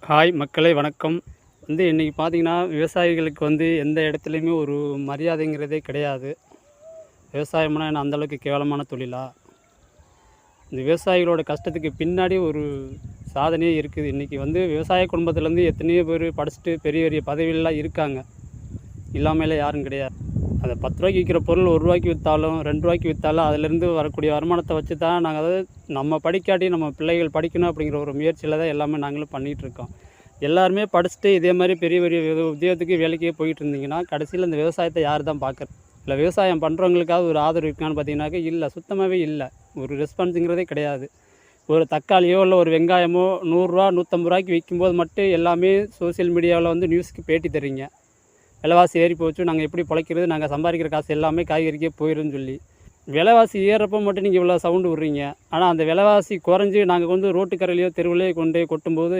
Hi மக்களே வணக்கம். இன்றைக்கி பார்த்தீங்கன்னா, விவசாயிகளுக்கு எந்த இடத்துலையுமே ஒரு மரியாதைங்கிறதே கிடையாது. விவசாயம்னா என்ன அந்தளவுக்கு கேவலமான தொழிலா? இந்த விவசாயிகளோட கஷ்டத்துக்கு பின்னாடி ஒரு சாதனையே இருக்குது. இன்றைக்கி விவசாய குடும்பத்துலேருந்து எத்தனையோ பேர் படிச்சுட்டு பெரிய பெரிய பதவியிலலாம் இருக்காங்க. இல்லாமலாம் யாரும் கிடையாது. அதை 10 ரூபாய்க்கு விற்கிற பொருள் 1 ரூபாய்க்கு விற்றாலும் 2 ரூபாய்க்கு விற்றாலும் அதிலேருந்து வரக்கூடிய வருமானத்தை வச்சு தான் நாங்கள் நம்ம படிக்காட்டி நம்ம பிள்ளைகள் படிக்கணும் அப்படிங்கிற ஒரு முயற்சியில் தான் எல்லாமே நாங்களும் பண்ணிகிட்ருக்கோம். எல்லாருமே படிச்சுட்டு இதே மாதிரி பெரிய பெரிய உத்தியோகத்துக்கு வேலைக்கே போயிட்டு இருந்தீங்கன்னா கடைசியில் இந்த விவசாயத்தை யார் தான் பார்க்குறது? இல்லை விவசாயம் பண்ணுறவங்களுக்காவது ஒரு ஆதரவு இருக்கான்னு பார்த்தீங்கன்னாக்கா இல்லை, சுத்தமாகவே இல்லை. ஒரு ரெஸ்பான்ஸுங்கிறதே கிடையாது. ஒரு தக்காளியோ இல்லை ஒரு வெங்காயமோ 100 ரூபா 150 ரூபாய்க்கு விற்கும்போது மட்டும் எல்லாமே சோசியல் மீடியாவில் நியூஸுக்கு பேட்டி தர்றீங்க. விலைவாசி ஏறி போச்சு, நாங்கள் எப்படி பிழைக்கிறது, நாங்கள் சம்பாதிக்கிற காசு எல்லாமே காய்கறிக்கே போயிடும்னு சொல்லி. விலைவாசி ஏறுறப்போ மட்டும் நீங்கள் இவ்வளோ சவுண்டு விட்றீங்க. ஆனால் அந்த விலைவாசி குறைஞ்சி நாங்கள் ரோட்டுக்கரையிலையோ தெருவிலையோ கொண்டு போய் கொட்டும்போது